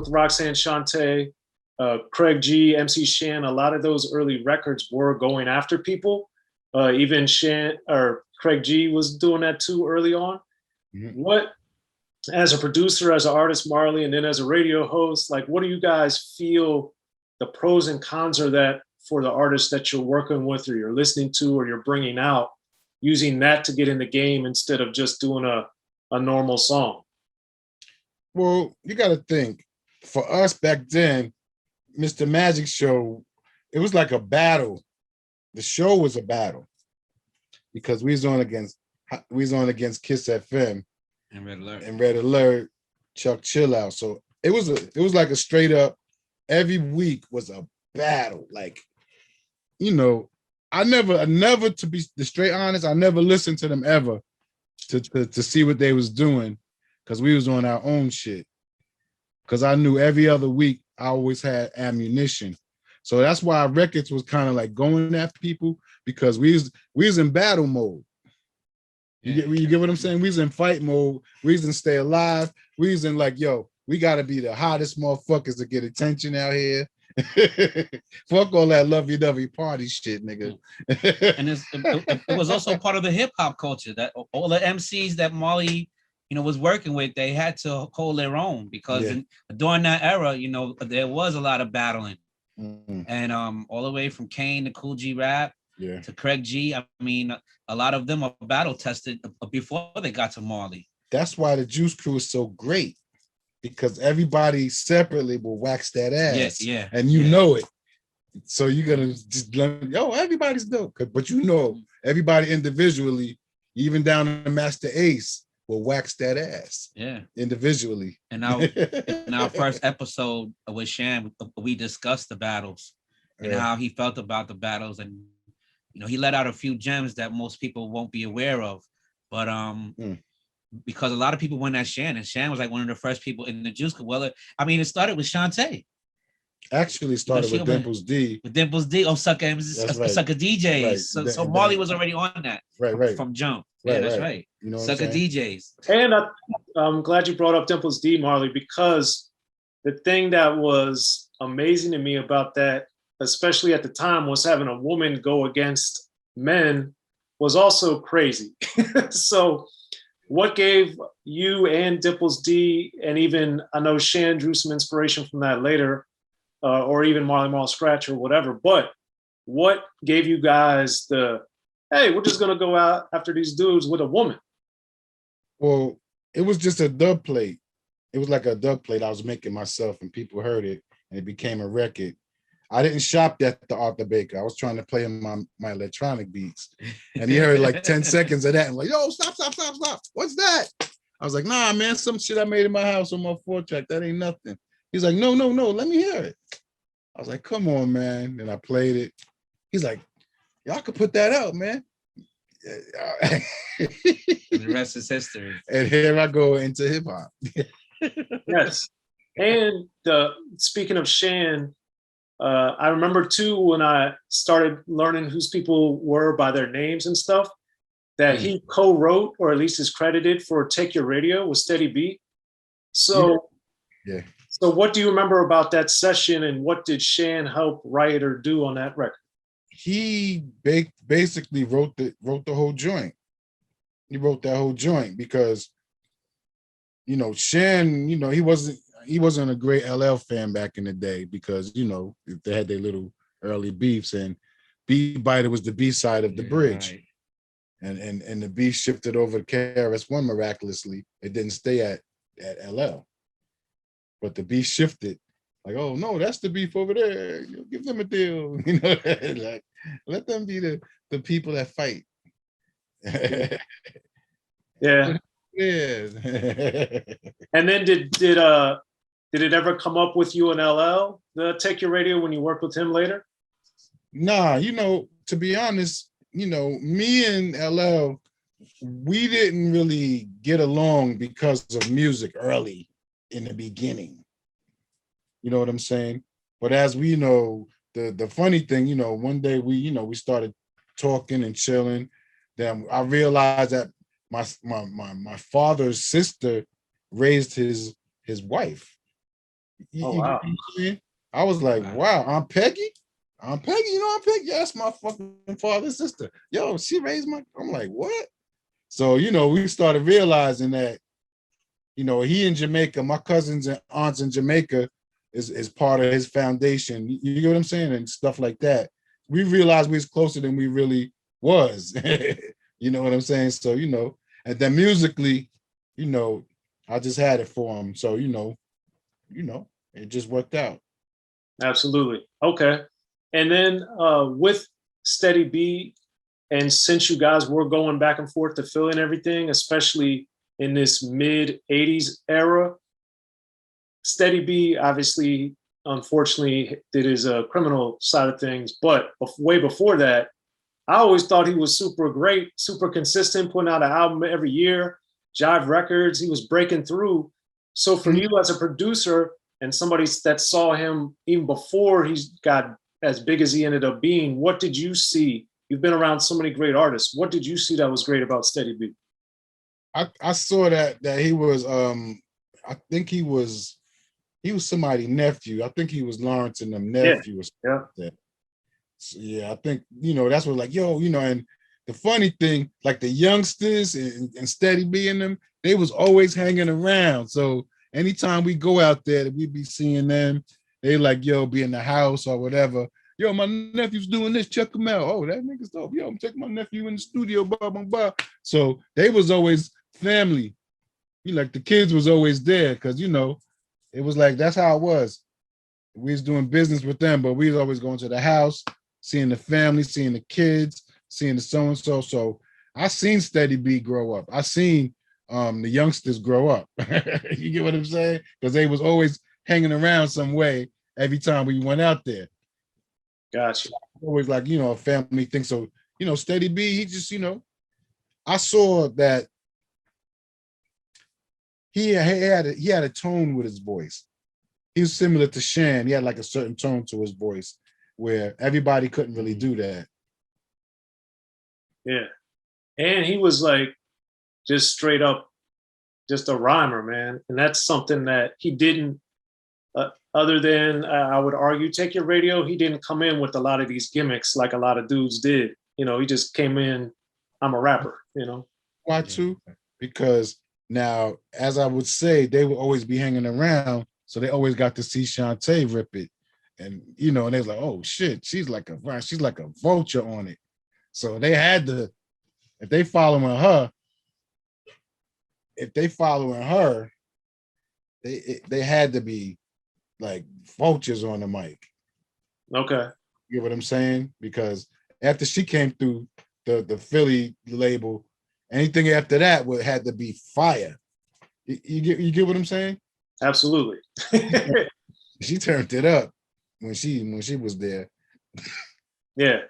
with Roxanne Shante, Craig G, MC Shan, a lot of those early records were going after people. Even Shan or Craig G was doing that too early on. Mm-hmm. What, as a producer, as an artist, Marley, and then as a radio host, like, what do you guys feel the pros and cons are that for the artists that you're working with or you're listening to or you're bringing out, using that to get in the game instead of just doing a normal song? Well, you got to think, for us back then, Mr. Magic Show, it was like a battle. The show was a battle because we was on against Kiss FM and Red Alert, Chuck Chill Out. So it was like a straight up, every week was a battle. Like, you know, I never, to be straight honest, I never listened to them ever to see what they was doing, because we was on our own shit. Because I knew every other week I always had ammunition. So that's why our records was kind of like going after people, because we was in battle mode. You get what I'm saying? We was in fight mode. We was in stay alive. We was in like, yo, we got to be the hottest motherfuckers to get attention out here. Fuck all that lovey-dovey party shit, nigga. And it was also part of the hip hop culture that all the MCs that Marley, you know, was working with, they had to hold their own, because during that era, you know, there was a lot of battling. Mm-hmm. And all the way from Kane to Kool G Rap to Craig G. I mean, a lot of them are battle tested before they got to Marley. That's why the Juice Crew is so great, because everybody separately will wax that ass. Yeah. And you know it. So you're gonna just everybody's dope. But you know, everybody individually, even down to Master Ace, will wax that ass. Yeah. Individually. And in our first episode with Shan, we discussed the battles and how he felt about the battles. And you know, he let out a few gems that most people won't be aware of. But because a lot of people went at Shan, and Shan was like one of the first people in the Juice Crew. Well, I mean, it started with Shante. Actually started with Dimples D. With Dimples D. Oh, Sucker DJs. Right. So Marley was already on that. Right. From jump. Yeah, that's right. You know, Sucker DJs. And I'm glad you brought up Dimples D, Marley, because the thing that was amazing to me about that, especially at the time, was having a woman go against men was also crazy. So what gave you and Dimples D, and even I know Shan drew some inspiration from that later, or even Marley Marl Scratch or whatever, but what gave you guys the, hey, we're just gonna go out after these dudes with a woman? Well, it was just a dub plate. It was like a dub plate I was making myself, and people heard it, and it became a record. I didn't shop that to Arthur Baker. I was trying to play him my electronic beats. And he heard like 10 seconds of that and like, yo, stop. What's that? I was like, nah, man, some shit I made in my house on my 4-track. That ain't nothing. He's like, no, let me hear it. I was like, come on, man. And I played it. He's like, y'all could put that out, man. And the rest is history. And here I go into hip hop. Yes. And speaking of Shan, I remember too, when I started learning whose people were by their names and stuff, that he co-wrote, or at least is credited for Take Your Radio with Steady B. So, So what do you remember about that session, and what did Shan help write or do on that record? He basically wrote the whole joint. He wrote that whole joint because, you know, Shan, you know, he wasn't a great LL fan back in the day, because, you know, they had their little early beefs, and B-Biter was the B side of the bridge. Right. And the beef shifted over to KRS-One miraculously. It didn't stay at LL. But the beef shifted. Like, oh no, that's the beef over there. You know, give them a deal. You know, like, let them be the people that fight. Yeah. Yeah. And then did it ever come up with you and LL, the Take Your Radio, when you worked with him later? Nah, you know, to be honest, you know, me and LL, we didn't really get along because of music early in the beginning. You know what I'm saying? But as we know, the funny thing, you know, one day we started talking and chilling. Then I realized that my father's sister raised his wife. Oh You get wow. what I'm saying? I was like, wow, Aunt Peggy? Aunt Peggy, you know Aunt Peggy? Yeah, that's my fucking father's sister. Yo, she raised my, I'm like, what? So, we started realizing that, he in Jamaica, my cousins and aunts in Jamaica is part of his foundation. You get what I'm saying? And stuff like that. We realized we was closer than we really was. You know what I'm saying? So, and then musically, I just had it for him. So, it just worked out. Absolutely. Okay. And then with Steady B, and since you guys were going back and forth to Philly and everything, especially in this mid 80s era, Steady B obviously, unfortunately, did his criminal side of things. But way before that, I always thought he was super great, super consistent, putting out an album every year, Jive Records. He was breaking through. So for you as a producer and somebody that saw him even before he got as big as he ended up being, what did you see? You've been around so many great artists. What did you see that was great about Steady B? I saw that he was I think he was somebody's nephew. I think he was Lawrence and them nephew or something like that. So, yeah, I think, that's what like, yo, and the funny thing, like the youngsters and Steady B and them, they was always hanging around. So anytime we go out there, we'd be seeing them. They like, yo, be in the house or whatever. Yo, my nephew's doing this. Check him out. Oh, that nigga's dope. Yo, I'm taking my nephew in the studio. Blah, blah, blah. So they was always family. Like the kids was always there because, it was like, that's how it was. We was doing business with them, but we was always going to the house, seeing the family, seeing the kids, seeing the so-and-so. So I seen Steady B grow up. I seen the youngsters grow up. You get what I'm saying? Because they was always hanging around some way every time we went out there. Gotcha. So always like, a family thing. So, Steady B, he just, I saw that he had a tone with his voice. He was similar to Shan. He had like a certain tone to his voice where everybody couldn't really do that. Yeah. And he was like just straight up just a rhymer, man. And that's something that he didn't, other than I would argue, Take Your Radio, he didn't come in with a lot of these gimmicks like a lot of dudes did. He just came in, I'm a rapper, Why too? Because now, as I would say, they would always be hanging around. So they always got to see Shante rip it. And, and they was like, oh shit, she's like a vulture on it. So they had to, if they following her, they had to be like vultures on the mic. Okay. You get what I'm saying? Because after she came through the Philly label, anything after that had to be fire. You get what I'm saying? Absolutely. She turned it up when she was there. Yeah.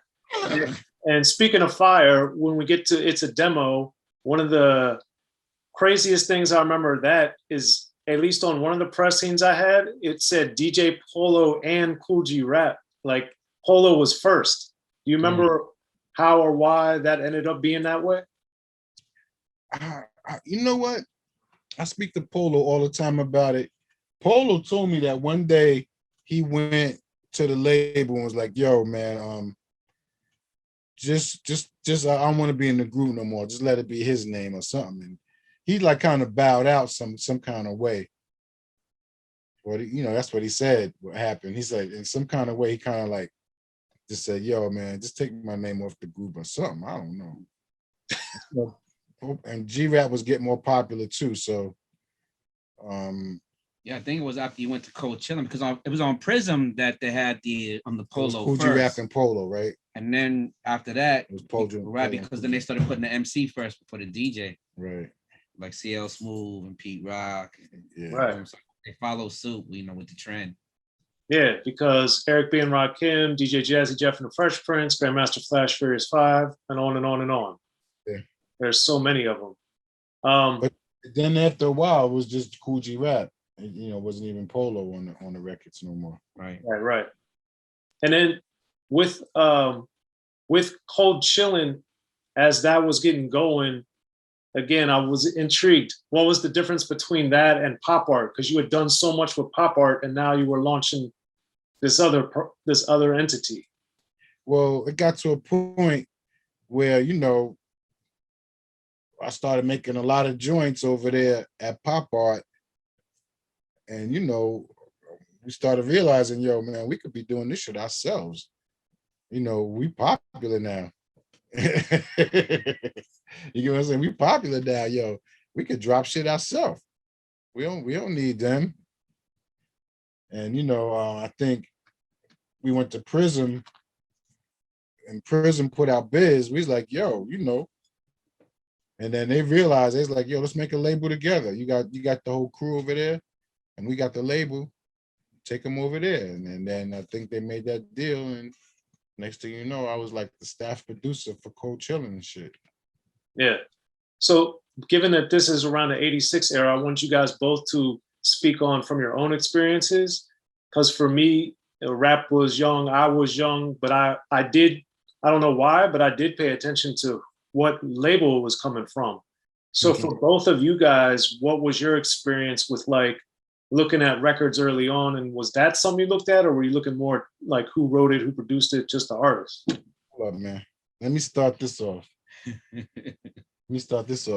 And speaking of fire, when we get to It's a Demo, one of the craziest things I remember that is, at least on one of the pressings I had, it said DJ Polo and Kool rap. Like Polo was first. Do you remember how or why that ended up being that way? You know what? I speak to Polo all the time about it. Polo told me that one day he went to the label and was like, yo, man, just I don't want to be in the group no more. Just let it be his name or something. And he like kind of bowed out some kind of way. But that's what he said, what happened. He said in some kind of way, he kind of like just said, yo, man, just take my name off the group or something. I don't know. And G-Rap was getting more popular too. So yeah, I think it was after you went to Chillin because it was on Prism that they had the Polo Kool first. and Polo, right? And then after that, it was Polo, right? Because then they started putting the MC first before the DJ, right? Like CL Smooth and Pete Rock. Yeah, right. So they follow suit, with the trend. Yeah, because Eric B. and Rakim, DJ Jazzy Jeff and the Fresh Prince, Grandmaster Flash Furious 5, and on and on and on. Yeah. There's so many of them. But then after a while, it was just Kool Rap. It wasn't even Polo on the records no more. Right. And then with Cold Chillin', as that was getting going, again, I was intrigued. What was the difference between that and pop art? Because you had done so much with pop art, and now you were launching this other entity. Well, it got to a point where, you know, I started making a lot of joints over there at Pop Art. And, you know, we started realizing, yo, man, we could be doing this shit ourselves. You know, we popular now. You know what I'm saying? We popular now, yo. We could drop shit ourselves. We don't need them. And, you know, I think we went to Prism, and Prism put out Biz. We was like, yo, you know. And then they realized, they was like, yo, let's make a label together. You got the whole crew over there, and we got the label. Take them over there. And then I think they made that deal. And next thing you know, I was like the staff producer for Chillin and shit. Yeah. So given that this is around the 86 era, I want you guys both to speak on from your own experiences. Because for me, rap was young, I was young, but I don't know why, but I did pay attention to what label it was coming from. So for both of you guys, what was your experience with like looking at records early on? And was that something you looked at, or were you looking more like who wrote it, who produced it, just the artist? Hold up, man. Let me start this off.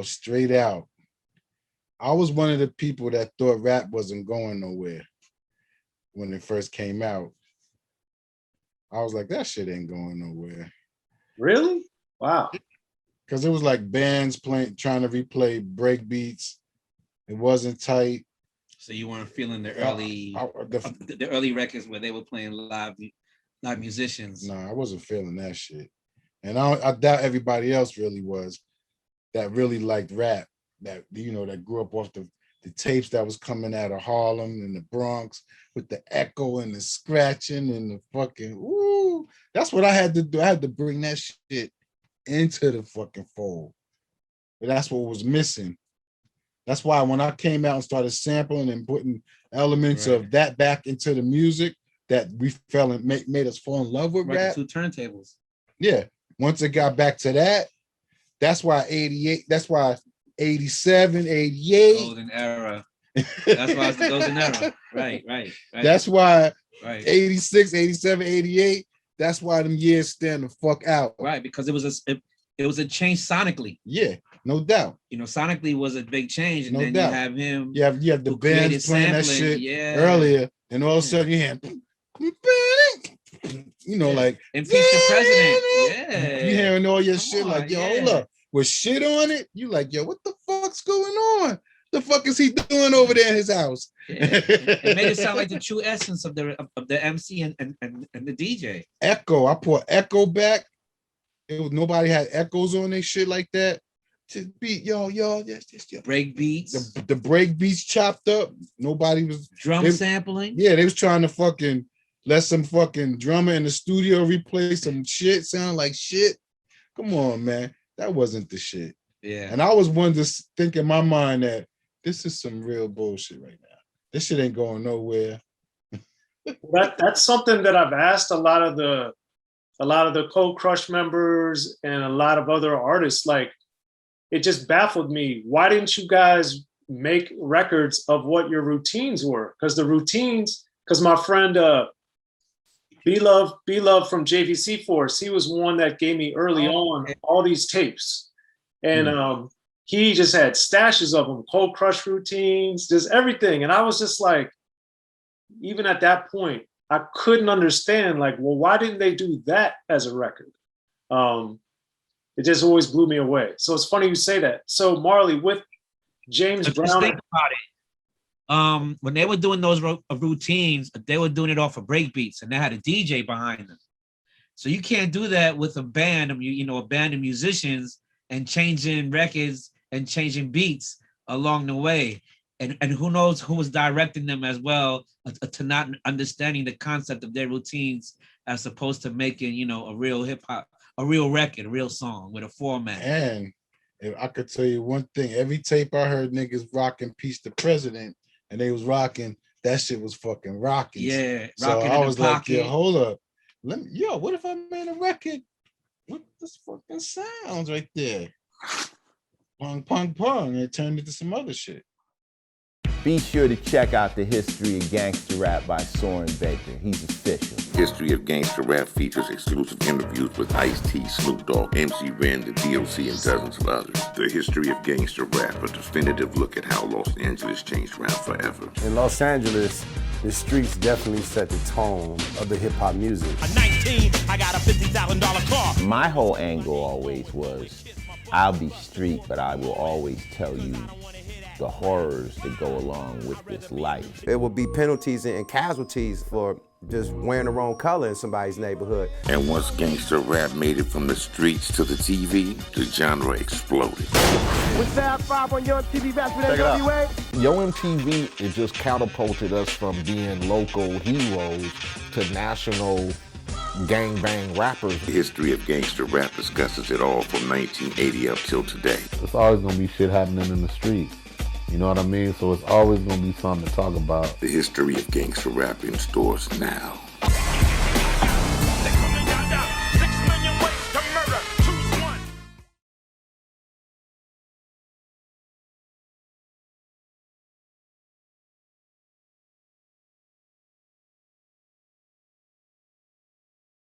Straight out. I was one of the people that thought rap wasn't going nowhere when it first came out. I was like, that shit ain't going nowhere. Really? Wow. Because it was like bands trying to replay break beats. It wasn't tight. So you weren't feeling the early records where they were playing live musicians. No, I wasn't feeling that shit. And I doubt everybody else really was, that really liked rap, that, you know, that grew up off the tapes that was coming out of Harlem and the Bronx with the echo and the scratching and the fucking, ooh. That's what I had to do. I had to bring that shit into the fucking fold. But that's what was missing. That's why when I came out and started sampling and putting elements of that back into the music, that we fell and made us fall in love with rap. 2 turntables. Yeah. Once it got back to that, that's why 88, that's why 87, 88. Golden era. That's why it's the golden era. Right. That's why 86, 87, 88, that's why them years stand the fuck out. Right, because it was a change sonically. Yeah, no doubt. You know, sonically was a big change, and no then doubt. You have him. You have the bands playing that shit earlier, and all of a sudden you hear, you know, like impeach the president. Yeah, you hearing all your shit like, yo, hold up, with shit on it. You like, yo, what the fuck's going on? The fuck is he doing over there in his house? It made it sound like the true essence of the MC and the DJ. Echo, I put echo back. It was, nobody had echoes on their shit like that. To beat, yo, break beats. The break beats chopped up. Nobody was sampling. Yeah, they was trying to fucking let some fucking drummer in the studio replay some shit, sound like shit. Come on, man. That wasn't the shit. Yeah. And I was one to think in my mind that this is some real bullshit right now. This shit ain't going nowhere. That's something that I've asked a lot of the Cold Crush members and a lot of other artists. Like, it just baffled me. Why didn't you guys make records of what your routines were? Because my friend B-Love from JVC Force, he was one that gave me early on all these tapes. And he just had stashes of them, Cold Crush routines, just everything. And I was just like, even at that point, I couldn't understand, like, well, why didn't they do that as a record? It just always blew me away. So it's funny you say that. So Marley, with James Brown. Just think about it. When they were doing those routines, they were doing it off of break beats, and they had a DJ behind them. So you can't do that with a band of a band of musicians and changing records and changing beats along the way. And who knows who was directing them as well, to not understanding the concept of their routines as opposed to making, a real hip hop, a real record, a real song with a format. And if I could tell you one thing, every tape I heard niggas rocking Peace the President, and they was rocking, that shit was fucking rocking. Yeah. So I was like, yeah, hold up. What if I made a record with this fucking sounds right there? pong, pong, pong. It turned into some other shit. Be sure to check out the history of gangster rap by Soren Baker. He's official. History of Gangster Rap features exclusive interviews with Ice-T, Snoop Dogg, MC Ren, the D.O.C, and dozens of others. The History of Gangster Rap, a definitive look at how Los Angeles changed rap forever. In Los Angeles, the streets definitely set the tone of the hip-hop music. At 19, I got a $50,000 car. My whole angle always was, I'll be street, but I will always tell you the horrors that go along with this life. There will be penalties and casualties for just wearing the wrong color in somebody's neighborhood. And once gangster rap made it from the streets to the TV, the genre exploded. With Fab 5 on Yo MTV Raps with NWA. Yo MTV, it just catapulted us from being local heroes to national gangbang rappers. The History of Gangster Rap discusses it all from 1980 up till today. It's always gonna be shit happening in the street. You know what I mean? So it's always gonna be something to talk about. The History of Gangster Rap in stores now.